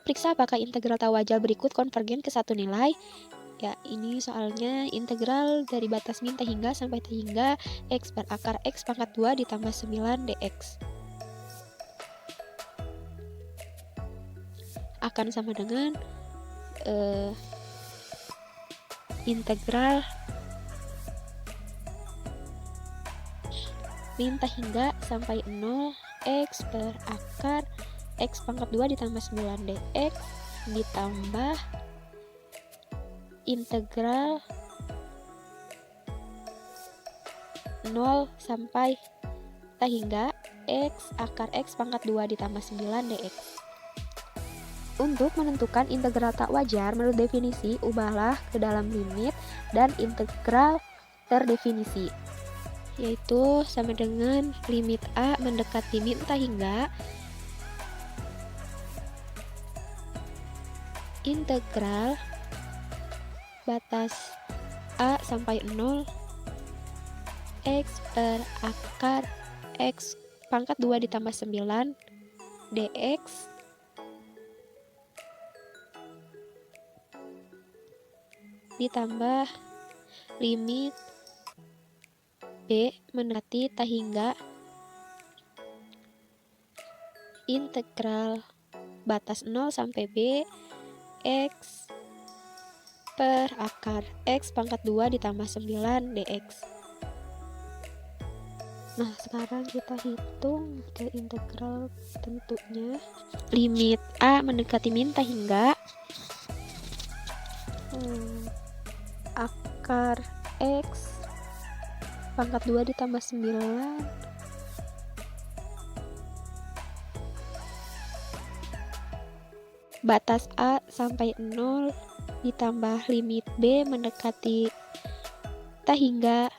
Periksa apakah integral tak wajar berikut konvergen ke satu nilai. Ya, ini soalnya integral dari batas min t hingga sampai t hingga x berakar x pangkat 2 ditambah 9 dx. Akan sama dengan integral min t hingga sampai 0 x berakar x pangkat 2 ditambah 9 dx ditambah integral 0 sampai t hingga x akar x pangkat 2 ditambah 9 dx. Untuk menentukan integral tak wajar menurut definisi, ubahlah ke dalam limit dan integral terdefinisi, yaitu sama dengan limit a mendekati min t hingga integral batas a sampai 0 x berakar x pangkat 2 ditambah 9 dx ditambah limit b mendekati t hingga integral batas 0 sampai b x per akar x pangkat 2 ditambah 9 dx. Nah, sekarang kita hitung ke integral tentunya. Limit a mendekati min t hingga akar x pangkat 2 ditambah 9 batas a sampai 0 ditambah limit b mendekati t hingga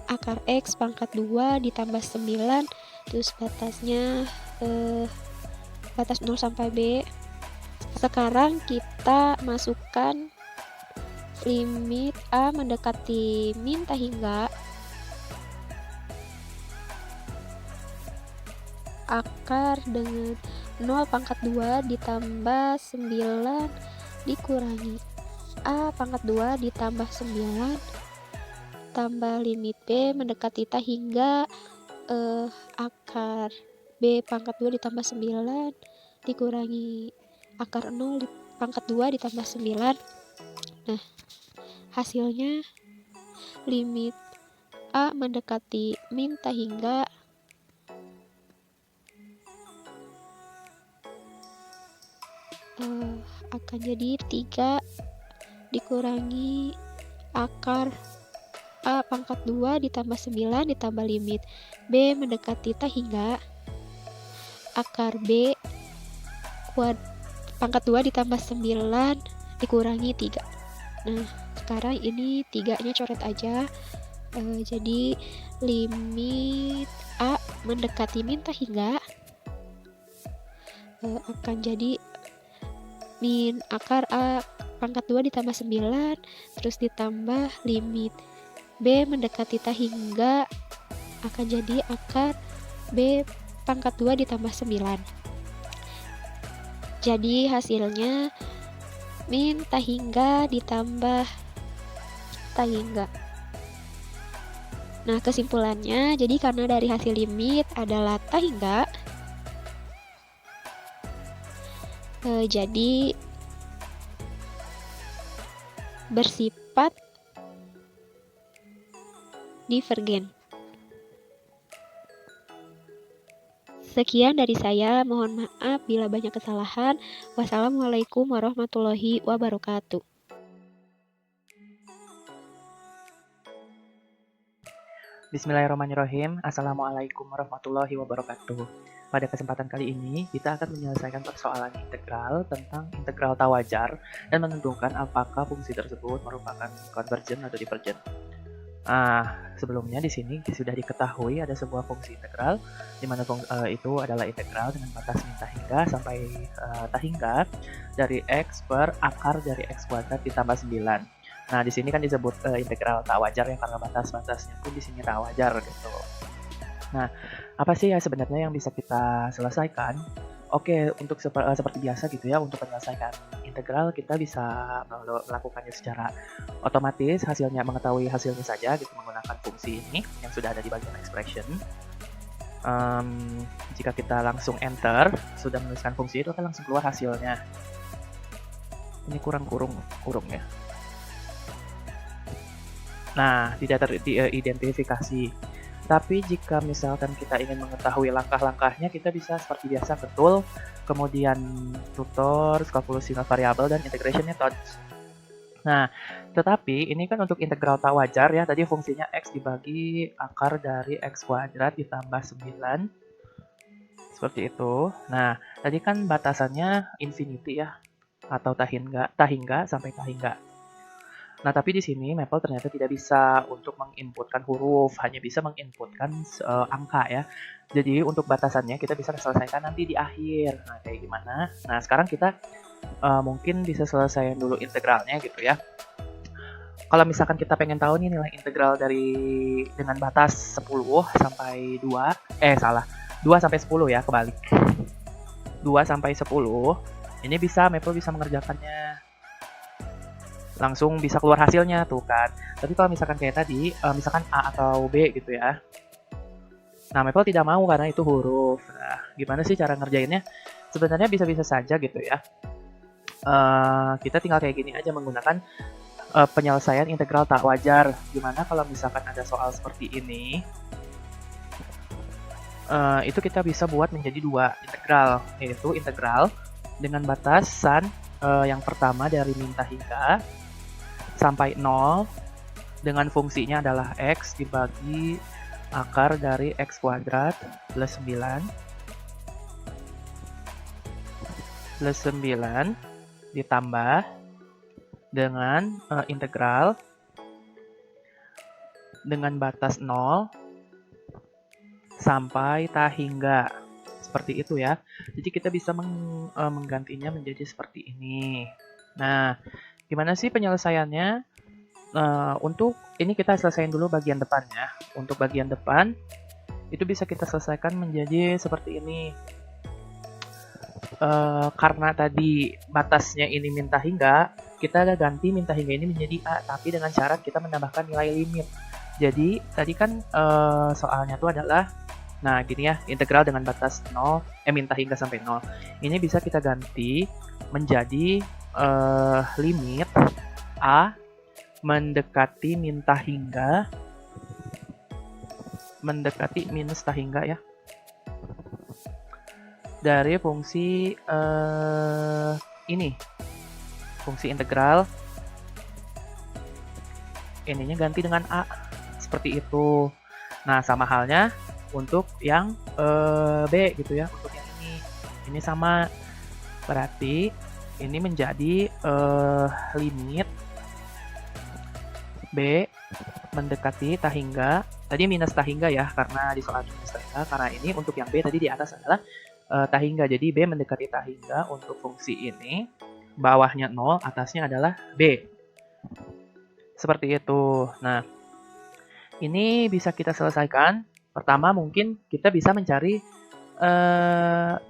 akar x pangkat 2 ditambah 9, terus batasnya batas 0 sampai b. Sekarang kita masukkan limit a mendekati min t hingga akar dengan 0 pangkat 2 ditambah 9 dikurangi a pangkat 2 ditambah 9 tambah limit b mendekati t hingga akar b pangkat 2 ditambah 9 dikurangi akar 0 pangkat 2 ditambah 9. Nah, hasilnya limit a mendekati min t hingga akan jadi 3 dikurangi akar a pangkat 2 ditambah 9 ditambah limit b mendekati t hingga akar b pangkat 2 ditambah 9 dikurangi 3. Nah, sekarang ini 3-nya coret aja. Jadi limit a mendekati min t hingga akan jadi min akar a pangkat 2 ditambah 9 terus ditambah limit b mendekati t hingga akan jadi akar b pangkat 2 ditambah 9. Jadi hasilnya min t hingga ditambah t hingga. Nah, kesimpulannya, jadi karena dari hasil limit adalah t hingga, jadi bersifat divergen. Sekian dari saya, mohon maaf bila banyak kesalahan. Wassalamualaikum warahmatullahi wabarakatuh. Bismillahirrahmanirrahim. Assalamualaikum warahmatullahi wabarakatuh. Pada kesempatan kali ini, kita akan menyelesaikan persoalan integral tentang integral tak wajar dan menentukan apakah fungsi tersebut merupakan konvergen atau divergen. Sebelumnya di sini sudah diketahui ada sebuah fungsi integral, di mana itu adalah integral dengan batas min t hingga sampai t hingga dari x per akar dari x kuadrat ditambah 9. Nah, di sini kan disebut integral tak wajar ya, karena batas-batasnya pun di sini tak wajar gitu. Nah, apa sih ya sebenarnya yang bisa kita selesaikan? Oke, untuk seperti biasa gitu ya, untuk menyelesaikan integral kita bisa melakukannya secara otomatis, mengetahui hasilnya saja gitu menggunakan fungsi ini yang sudah ada di bagian expression. Jika kita langsung enter, sudah menuliskan fungsi itu akan langsung keluar hasilnya. Ini kurang kurungnya. Nah, tidak teridentifikasi. Tapi jika misalkan kita ingin mengetahui langkah-langkahnya, kita bisa seperti biasa ketul, kemudian tutor, calculus single variable, dan integration methods. Nah, tetapi ini kan untuk integral tak wajar ya, tadi fungsinya x dibagi akar dari x kuadrat ditambah 9. Seperti itu. Nah, tadi kan batasannya infinity ya, atau tak hingga sampai tak hingga. Nah, tapi di sini Maple ternyata tidak bisa untuk menginputkan huruf, hanya bisa menginputkan angka ya. Jadi untuk batasannya kita bisa selesaikan nanti di akhir. Nah, kayak gimana? Nah, sekarang kita mungkin bisa selesaikan dulu integralnya gitu ya. Kalau misalkan kita pengen tahu nih nilai integral dengan batas 10 sampai 2 sampai 10 ya, kebalik. 2 sampai 10, ini Maple bisa mengerjakannya. Langsung bisa keluar hasilnya tuh kan. Tapi kalau misalkan kayak tadi, misalkan A atau B gitu ya. Nah, Maple tidak mau karena itu huruf. Nah, gimana sih cara ngerjainnya? Sebenarnya bisa-bisa saja gitu ya. Kita tinggal kayak gini aja menggunakan penyelesaian integral tak wajar. Gimana kalau misalkan ada soal seperti ini? Itu kita bisa buat menjadi 2 integral, yaitu integral dengan batasan yang pertama dari minta hingga sampai 0 dengan fungsinya adalah x dibagi akar dari x kuadrat plus 9 ditambah dengan integral dengan batas 0 sampai tak hingga. Seperti itu ya. Jadi kita bisa menggantinya menjadi seperti ini. Nah, gimana sih penyelesaiannya? Untuk ini kita selesaiin dulu bagian depannya. Untuk bagian depan, itu bisa kita selesaikan menjadi seperti ini. Karena tadi batasnya ini minta hingga, kita ganti minta hingga ini menjadi A, tapi dengan syarat kita menambahkan nilai limit. Jadi, tadi kan soalnya itu adalah, nah gini ya, integral dengan batas 0, minta hingga sampai 0. Ini bisa kita ganti menjadi limit A mendekati minta hingga, mendekati minus tak hingga ya, dari fungsi ini, fungsi integral, ininya ganti dengan A, seperti itu. Nah, sama halnya untuk yang B gitu ya, untuk yang ini sama, berarti ini menjadi limit B mendekati tak hingga, tadi minus tak hingga ya, karena di soal minus tak hingga, karena ini untuk yang B tadi di atas adalah tak hingga, jadi B mendekati tak hingga untuk fungsi ini, bawahnya 0, atasnya adalah B. Seperti itu. Nah, ini bisa kita selesaikan. Pertama mungkin kita bisa mencari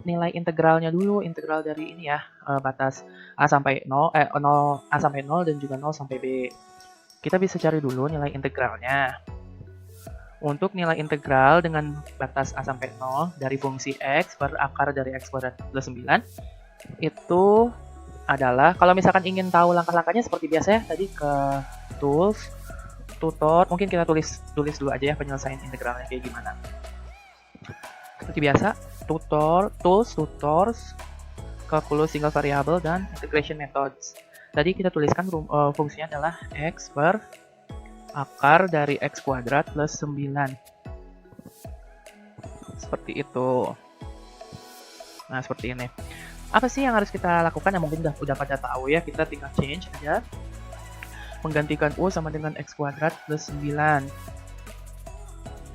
nilai integralnya dulu, integral dari ini ya, batas A sampai 0, A sampai 0 dan juga 0 sampai B. Kita bisa cari dulu nilai integralnya. Untuk nilai integral dengan batas A sampai 0 dari fungsi X per akar dari X kuadrat plus 9, itu adalah, kalau misalkan ingin tahu langkah-langkahnya seperti biasa ya, tadi ke tools, tutor, mungkin kita tulis dulu aja ya penyelesaian integralnya kayak gimana. Seperti biasa, tutors, calculus single variable, dan integration methods. Tadi kita tuliskan fungsinya adalah X per akar dari X kuadrat plus 9. Seperti itu. Nah, seperti ini. Apa sih yang harus kita lakukan? Yang mungkin udah pada tahu ya, kita tinggal change aja. Menggantikan U sama dengan X kuadrat plus 9.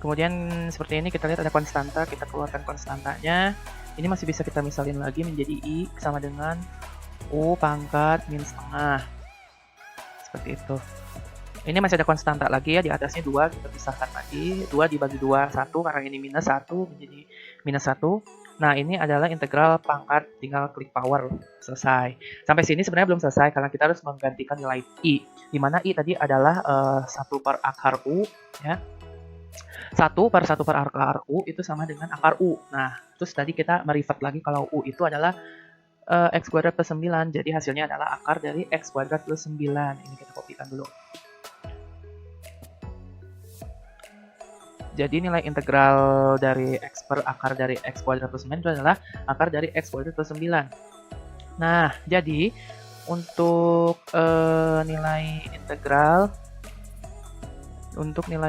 Kemudian seperti ini kita lihat ada konstanta, kita keluarkan konstantanya. Ini masih bisa kita misalin lagi menjadi I sama dengan U pangkat min setengah. Seperti itu. Ini masih ada konstanta lagi ya, di atasnya 2, kita pisahkan lagi. 2 dibagi 2, 1, karena ini minus 1 menjadi minus 1. Nah, ini adalah integral pangkat, tinggal klik power, selesai. Sampai sini sebenarnya belum selesai, karena kita harus menggantikan nilai I, di mana I tadi adalah 1 per akar U, ya. 1 per akar U itu sama dengan akar U. Nah, terus tadi kita merevert lagi kalau U itu adalah X kuadrat plus 9, jadi hasilnya adalah akar dari X kuadrat plus 9. Ini kita kopikan dulu. Jadi nilai integral dari X per akar dari X kuadrat plus 9 itu adalah akar dari X kuadrat plus 9. Nah, jadi untuk nilai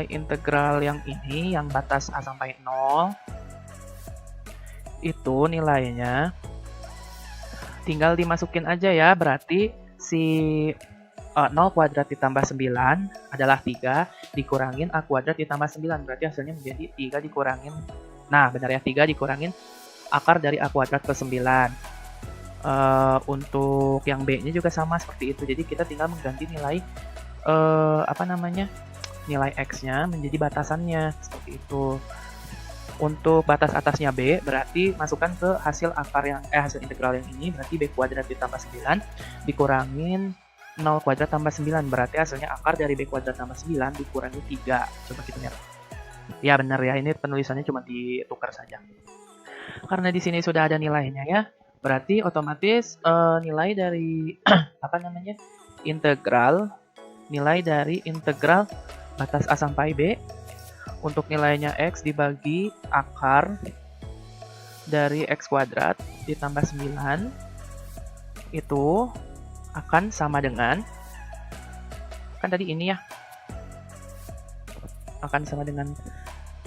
integral yang ini, yang batas A sampai 0, itu nilainya tinggal dimasukin aja ya, berarti si 0 kuadrat ditambah 9 adalah 3, dikurangin A kuadrat ditambah 9, berarti hasilnya menjadi 3 dikurangin, nah benar ya, 3 dikurangin akar dari A kuadrat plus 9. Untuk yang B-nya juga sama seperti itu, jadi kita tinggal mengganti nilai nilai X-nya menjadi batasannya, seperti itu. Untuk batas atasnya B, berarti masukkan ke hasil hasil integral yang ini, berarti B kuadrat ditambah 9 dikurangin 0 kuadrat tambah 9, berarti hasilnya akar dari B kuadrat tambah 9 dikurangi 3. Coba kita lihat. Ya benar ya, ini penulisannya cuma ditukar saja. Karena di sini sudah ada nilainya ya, berarti otomatis nilai dari nilai dari integral batas A sampai B untuk nilainya X dibagi akar dari X kuadrat ditambah 9 itu akan sama dengan, kan tadi ini ya, akan sama dengan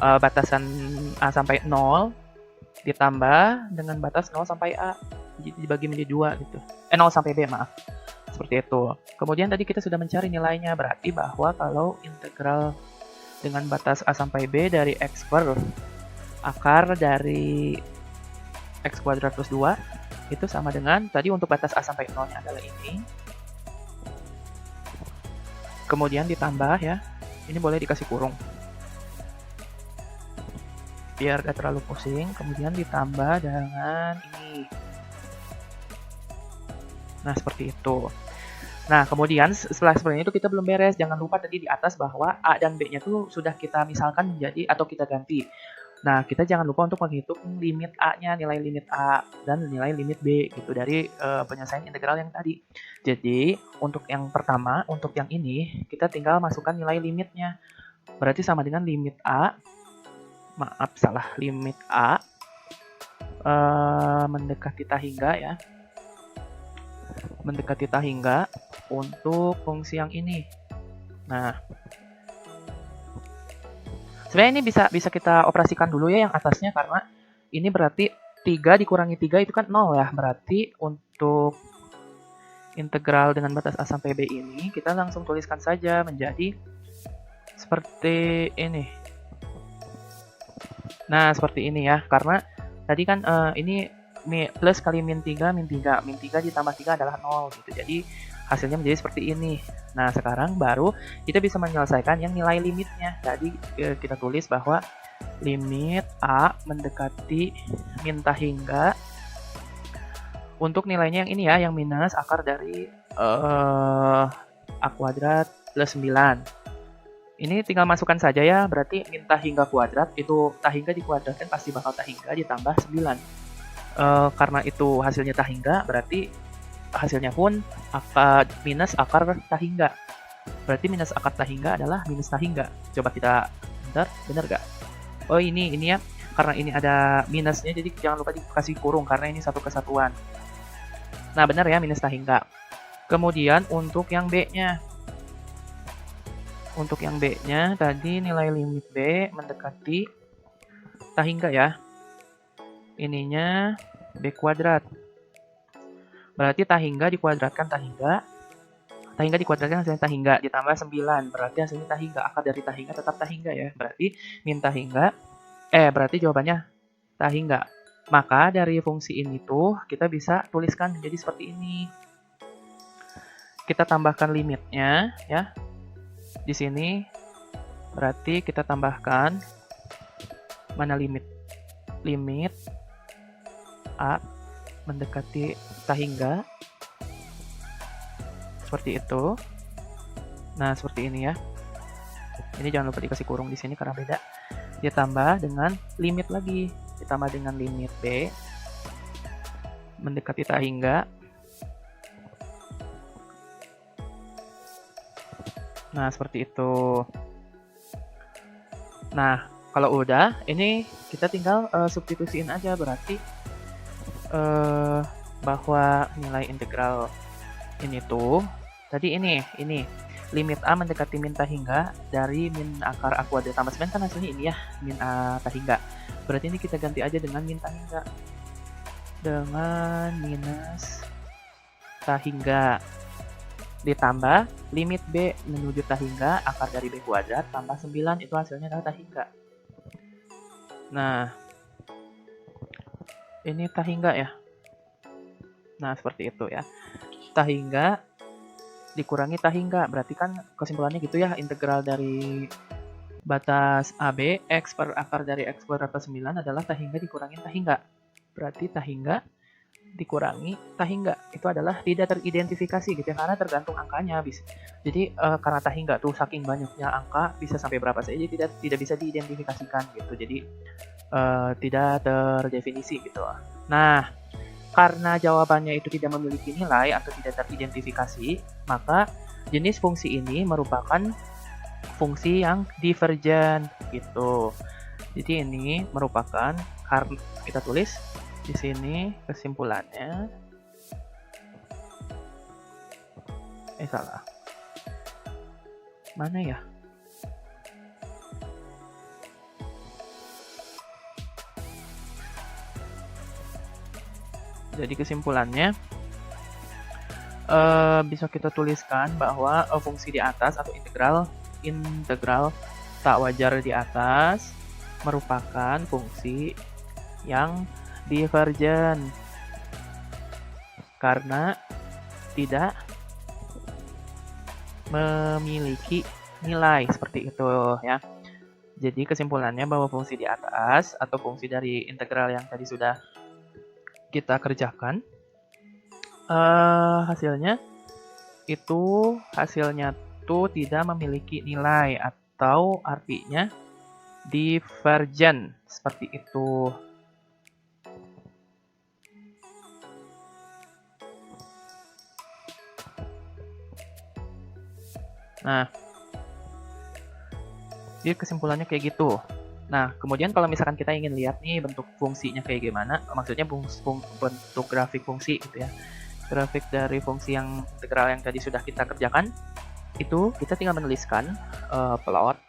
batasan A sampai 0 ditambah dengan batas 0 sampai A, dibagi menjadi 2 gitu. 0 sampai B, maaf. Seperti itu. Kemudian tadi kita sudah mencari nilainya, berarti bahwa kalau integral dengan batas A sampai B dari X per akar dari X kuadrat plus 2 itu sama dengan, tadi untuk batas A sampai 0 nya adalah ini, kemudian ditambah ya, ini boleh dikasih kurung biar gak terlalu pusing, kemudian ditambah dengan ini. Nah, seperti itu. Nah, kemudian setelah seperti itu kita belum beres, jangan lupa tadi di atas bahwa A dan B nya tuh sudah kita misalkan menjadi, atau kita ganti. Nah, kita jangan lupa untuk menghitung limit A-nya, nilai limit A dan nilai limit B gitu dari penyelesaian integral yang tadi. Jadi, untuk yang pertama, untuk yang ini, kita tinggal masukkan nilai limitnya. Berarti sama dengan limit A, limit A mendekati tahingga ya. Mendekati tahingga untuk fungsi yang ini. Nah, sebenarnya ini bisa kita operasikan dulu ya yang atasnya, karena ini berarti 3 dikurangi 3 itu kan 0 ya. Berarti untuk integral dengan batas A sampai B ini kita langsung tuliskan saja menjadi seperti ini. Nah, seperti ini ya. Karena tadi kan ini plus kali min 3 ditambah 3 adalah 0 gitu. Jadi hasilnya menjadi seperti ini. Nah, sekarang baru kita bisa menyelesaikan yang nilai limitnya. Tadi kita tulis bahwa limit A mendekati min tahingga untuk nilainya yang ini ya, yang minus akar dari A kuadrat plus 9. Ini tinggal masukkan saja ya, berarti min tahingga kuadrat, itu tahingga dikuadratkan pasti bakal tahingga ditambah 9. Karena itu hasilnya tahingga, berarti hasilnya pun minus akar tahingga. Berarti minus akar tahingga adalah minus tahingga. Coba kita benar gak? Oh ini ya, karena ini ada minusnya, jadi jangan lupa dikasih kurung karena ini satu kesatuan. Nah benar ya, minus tahingga. Kemudian untuk yang B-nya. Untuk yang B-nya tadi nilai limit B mendekati tahingga ya. Ininya B kuadrat. Berarti tahingga dikuadratkan tahingga dikuadratkan hasilnya tahingga ditambah 9. Berarti hasilnya tahingga, akar dari tahingga tetap tahingga ya. Berarti min tahingga, berarti jawabannya tahingga. Maka dari fungsi ini tuh kita bisa tuliskan menjadi seperti ini. Kita tambahkan limitnya ya. Di sini berarti kita tambahkan mana limit A mendekati tahingga seperti itu. Nah, seperti ini ya. Ini jangan lupa dikasih kurung di sini karena beda. Ditambah dengan limit lagi, ditambah dengan limit B mendekati tahingga. Nah, seperti itu. Nah, kalau udah, ini kita tinggal substitusiin aja, berarti bahwa nilai integral ini tuh tadi ini limit A mendekati min tahingga dari min akar A kuadrat tambah 9 kan hasilnya ini ya, min A tahingga. Berarti ini kita ganti aja dengan min tahingga. Dengan minus tahingga. Ditambah limit B menuju tahingga, akar dari B kuadrat tambah 9, itu hasilnya adalah tahingga. Nah, ini tahingga ya. Nah, seperti itu ya. Tahingga dikurangi tahingga, berarti kan kesimpulannya gitu ya, integral dari batas AB, X per akar dari X kuadrat plus 9 adalah tahingga dikurangi tahingga. Berarti tahingga dikurangi tahingga itu adalah tidak teridentifikasi gitu ya, karena tergantung angkanya. Jadi karena tahingga tuh saking banyaknya angka bisa sampai berapa saja, jadi tidak bisa diidentifikasikan gitu, jadi tidak terdefinisi gitu. Nah, karena jawabannya itu tidak memiliki nilai atau tidak teridentifikasi, maka jenis fungsi ini merupakan fungsi yang divergen gitu. Jadi ini merupakan, karena kita tulis di sini kesimpulannya, salah. Mana ya? Jadi kesimpulannya bisa kita tuliskan bahwa fungsi di atas atau integral tak wajar di atas merupakan fungsi yang divergen karena tidak memiliki nilai, seperti itu ya. Jadi kesimpulannya bahwa fungsi di atas atau fungsi dari integral yang tadi sudah kita kerjakan, hasilnya tuh tidak memiliki nilai atau artinya divergen, seperti itu. Nah, jadi kesimpulannya kayak gitu. Nah, kemudian kalau misalkan kita ingin lihat nih bentuk fungsinya kayak gimana, maksudnya bentuk grafik fungsi gitu ya. Grafik dari fungsi yang integral yang tadi sudah kita kerjakan, itu kita tinggal menuliskan plot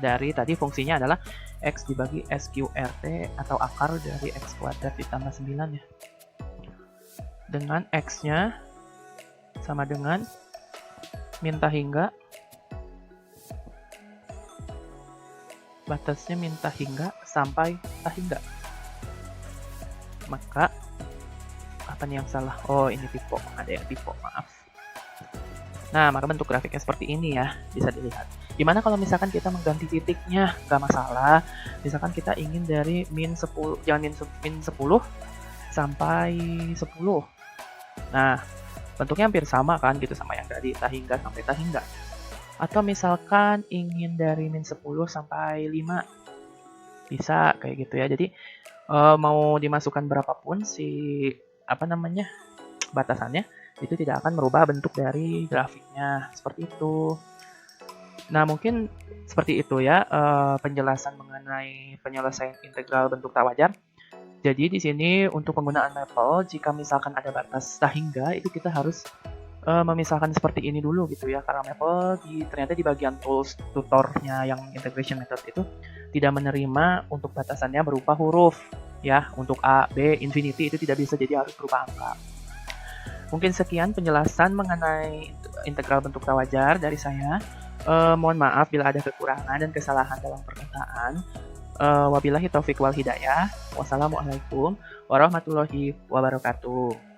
dari tadi fungsinya adalah X dibagi SQRT atau akar dari X kuadrat ditambah 9 ya. Dengan X-nya sama dengan min tahingga, batasnya min tahingga sampai tahingga. Maka apa nih yang salah? Oh, ini typo, ada yang typo, maaf. Nah, maka bentuk grafiknya seperti ini ya, bisa dilihat. Gimana kalau misalkan kita mengganti titiknya? Gak masalah. Misalkan kita ingin dari min 10, jangan min 10 sampai 10. Nah, bentuknya hampir sama kan gitu sama yang tadi, tahingga sampai tahingga. Atau misalkan ingin dari min 10 sampai 5. Bisa kayak gitu ya. Jadi mau dimasukkan berapapun batasannya, itu tidak akan merubah bentuk dari grafiknya, seperti itu. Nah, mungkin seperti itu ya penjelasan mengenai penyelesaian integral bentuk tak wajar. Jadi di sini untuk penggunaan Maple, jika misalkan ada batas tahingga, itu kita harus memisahkan seperti ini dulu gitu ya, karena Maple ternyata di bagian tools tutornya yang integration method itu tidak menerima untuk batasannya berupa huruf ya. Untuk A, B, infinity itu tidak bisa, jadi harus berupa angka. Mungkin sekian penjelasan mengenai integral bentuk tak wajar dari saya. Mohon maaf bila ada kekurangan dan kesalahan dalam perkataan. Wabillahi taufiq wal hidayah. Wassalamualaikum warahmatullahi wabarakatuh.